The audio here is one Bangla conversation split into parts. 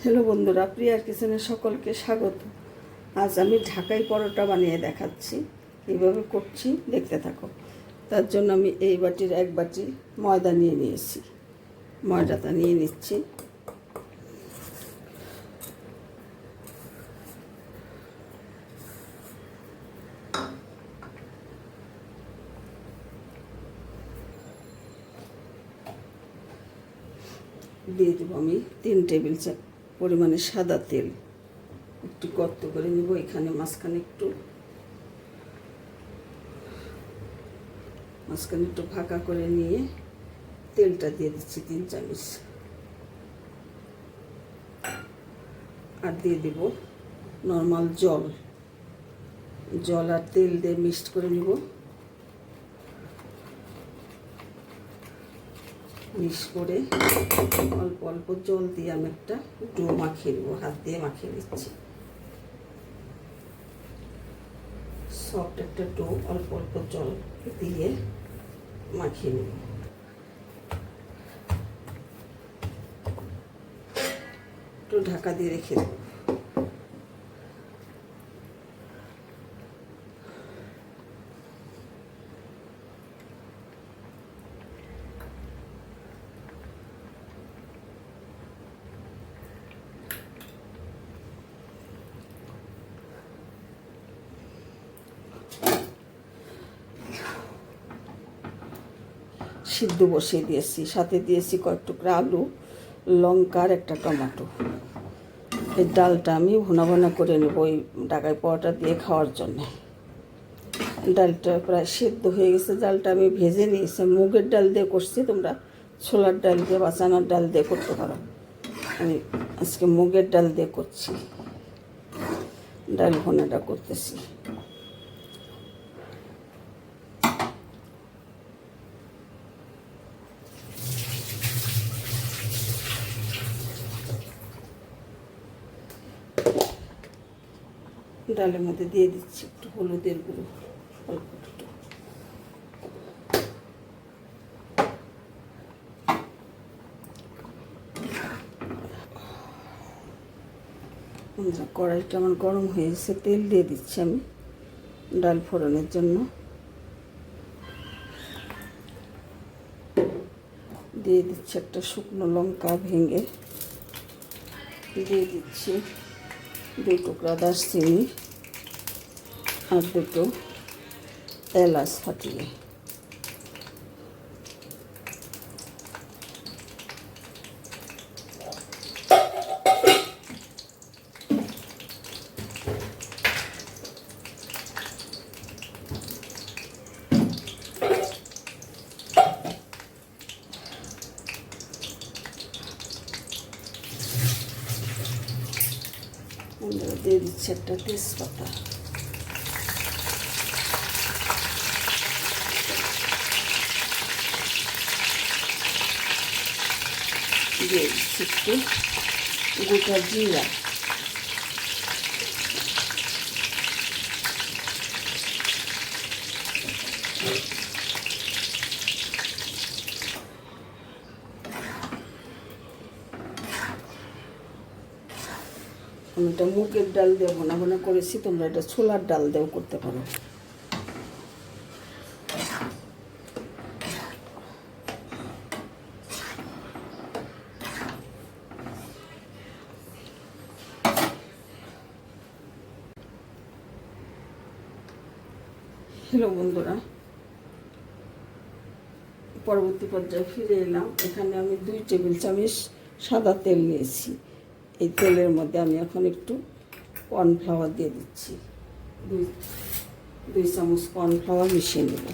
হ্যালো বন্ধুরা, প্রিয়ার কিচেনে সকলকে স্বাগত। আজ আমি ঢাকাই পরোটা বানিয়ে দেখাচ্ছি। এইভাবে করছি, দেখতে থাকো। তার জন্য আমি এই বাটির এক বাটি ময়দা নিয়ে নিয়েছি। ময়দাটা নিয়ে নিচ্ছি। দিয়ে দেবো আমি 3 টেবিল চামচ পরিমাণে সাদা তেল। একটু গর্ত করে নেব, এখানে মাঝখানে একটু ফাঁকা করে নিয়ে তেলটা দিয়ে দিচ্ছি 3 চামচ। আর দিয়ে দেব নর্মাল জল আর তেল দিয়ে মিক্সড করে নিব। মিক্স করে অল্প অল্প জল দিয়ে আমি একটা ডো মাখিয়ে নেব। হাত দিয়ে মাখিয়ে দিচ্ছি। সফট একটা ডো অল্প অল্প জল দিয়ে মাখিয়ে নেব। একটু ঢাকা দিয়ে রেখে দেব। সিদ্ধ বসিয়ে দিয়েছি, সাথে দিয়েছি কয়েক টুকরা আলু, লঙ্কা আর একটা টমেটো। এই ডালটা আমি ভুনা করে নেব ওই ঢাকাই পরোটা দিয়ে খাওয়ার জন্য। ডালটা প্রায় সিদ্ধ হয়ে গেছে। ডালটা আমি ভেজে নিয়েছি। মুগের ডাল দিয়ে করছি, তোমরা ছোলার ডাল দিয়ে বা চানার ডাল দিয়ে করতে পারো। আমি আজকে মুগের ডাল দিয়ে করছি, ডাল ভুনাটা করতেছি। ডালের মধ্যে দিয়ে দিচ্ছি একটু হলুদের গুঁড়ো, অল্প একটু। কড়াইটা আমার গরম হয়ে গেছে, তেল দিয়ে দিচ্ছি আমি ডাল ফোড়নের জন্য। দিয়ে দিচ্ছি একটা শুকনো লঙ্কা ভেঙে, দিয়ে দিচ্ছি 2 টুকরা দারচিনি আর 2টো এলাচ ফাটিয়ে। দিয়ে দিচ্ছি একটা তেজপাতা। দিয়ে দিচ্ছি একটু গোটা জিরা। আমি এটা মুগের ডাল দিয়ে ভুনা করেছি, তোমরা এটা ছোলার ডাল দিয়েও করতে পারো। হ্যালো বন্ধুরা, পরবর্তী পর্যায়ে ফিরে এলাম। এখানে আমি 2 টেবিল চামচ সাদা তেল নিয়েছি। এই তেলের মধ্যে আমি এখন একটু কর্নফ্লাওয়ার দিয়ে দিচ্ছি। 2 চামচ কর্নফ্লাওয়ার মিশিয়ে নেব।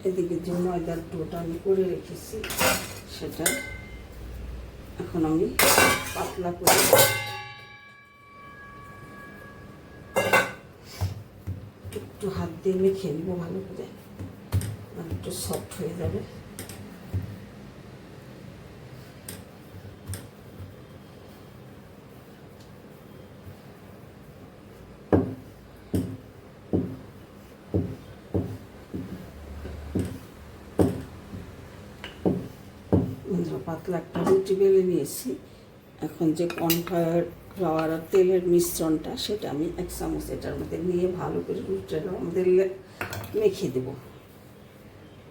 এদিকে যে ময়দার ডোটা আমি করে রেখেছি, সেটা এখন আমি পাতলা করে একটু একটু হাত দিয়ে মেখে নিব ভালো করে, মানে একটু সফট হয়ে যাবে। পাতলা একটা রুটি বেলে নিয়েছি। এখন যে কর্নফ্লাওয়ার আর তেলের মিশ্রণটা, সেটা আমি 1 চামচ এটার মধ্যে নিয়ে ভালো করে রুটিটা আমাদের মেখে দেব।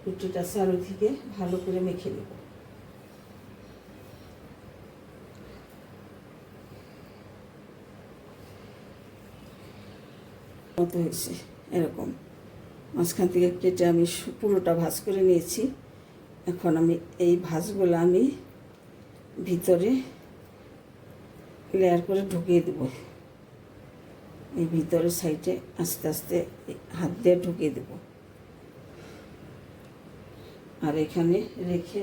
রুটিটা চারিদিকে ভালো করে মেখে নেব। মতো হয়েছে এরকম, মাঝখান থেকে কেটে আমি পুরোটা ভাঁজ করে নিয়েছি। এখন আমি এই ভাঁজগুলো আমি ভিতরে লেয়ার করে ঢুকিয়ে দেব। এই ভিতরের সাইডে আস্তে আস্তে হাত দিয়ে ঢুকিয়ে দেব, আর এখানে রেখে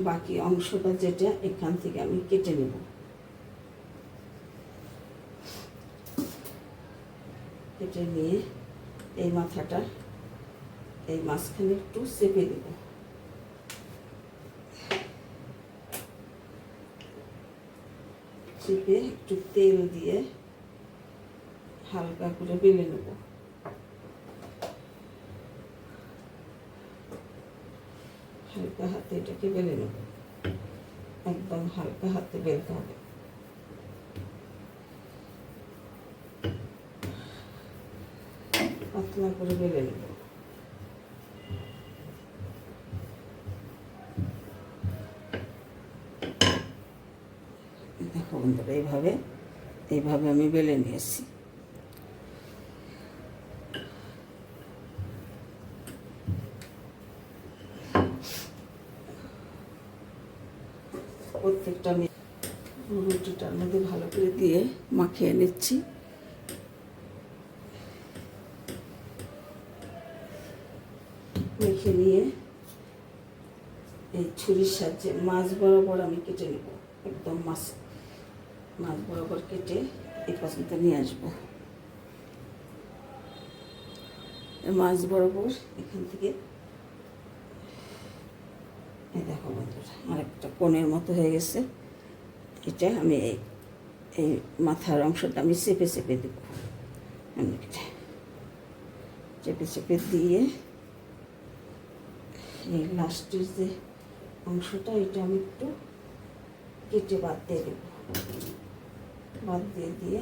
বাকি অংশটা যেটা এখান থেকে আমি কেটে নেব। কেটে নিয়ে এই মাথাটা এই মাঝখানে একটু চেপে দেব। চেপে একটু তেল দিয়ে হালকা করে বেলে নেব। হালকা হাতে এটাকে বেলে নেব, একদম হালকা হাতে বেলতে হবে। পাতলা করে বেলে নেব। দেখো বন্ধুরা, এইভাবে আমি বেলে নিয়েছি। প্রত্যেকটা আমি রুটিটার মধ্যে ভালো করে দিয়ে মাখিয়ে নিচ্ছি। মেখে নিয়ে এই ছুরির সাহায্যে মাছ বরাবর আমি কেটে নেব। একদম মাছ বরাবর কেটে এই পর্যন্ত নিয়ে আসবো। মাছ বরাবর এখান থেকে এই দেখো বন্ধুরা, আরেকটা কোণের মতো হয়ে গেছে। এটা আমি এই মাথার অংশটা আমি চেপে চেপে দেব। চেপে চেপে দিয়ে এই লাস্টের যে অংশটা, এটা আমি একটু কেটে বাদ দিয়ে দেব। বাদ দিয়ে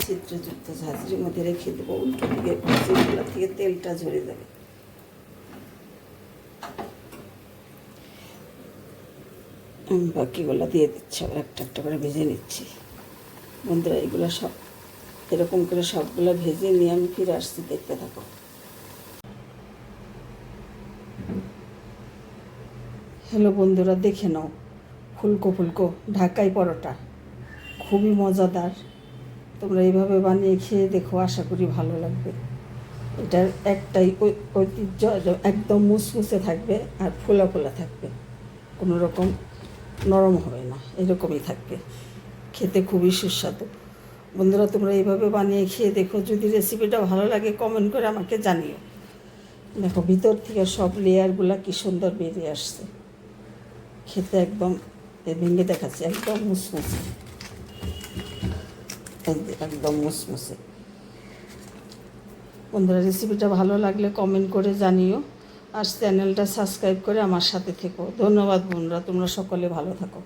ছিদ্রযুক্ত ঝাঁঝরির মধ্যে রেখে দেবো। উল্টো দিকে ভাজিগুলো থেকে তেলটা ঝরে যাবে। বাকিগুলো দিয়ে দিচ্ছি, আবার একটা একটা করে ভেজে নিচ্ছি। বন্ধুরা, এগুলো সব এরকম করে সবগুলো ভেজে নিয়ে আমি ফিরে আসছি, দেখতে থাকো। হ্যালো বন্ধুরা, দেখে নাও, ফুলকো ফুলকো ঢাকাই পরোটা, খুবই মজাদার। তোমরা এইভাবে বানিয়ে খেয়ে দেখো, আশা করি ভালো লাগবে। এটার একটাই ঐতিহ্য, একদম মুসমুসে থাকবে আর ফোলা ফোলা থাকবে, কোনো রকম নরম হবে না, এরকমই থাকবে। খেতে খুবই সুস্বাদু। বন্ধুরা, তোমরা এইভাবে বানিয়ে খেয়ে দেখো। যদি রেসিপিটা ভালো লাগে কমেন্ট করে আমাকে জানিও। দেখো ভিতর থেকে সব লেয়ারগুলো কি সুন্দর বেরিয়ে আসছে। খেতে একদম ভেঙে দেখাচ্ছে, একদম মুসমুসে, একদম মুসমুসে। বন্ধুরা, রেসিপিটা ভালো লাগলে কমেন্ট করে জানিও, আর চ্যানেলটা সাবস্ক্রাইব করে আমার সাথে থেকো। ধন্যবাদ বন্ধুরা, তোমরা সকলে ভালো থাকো।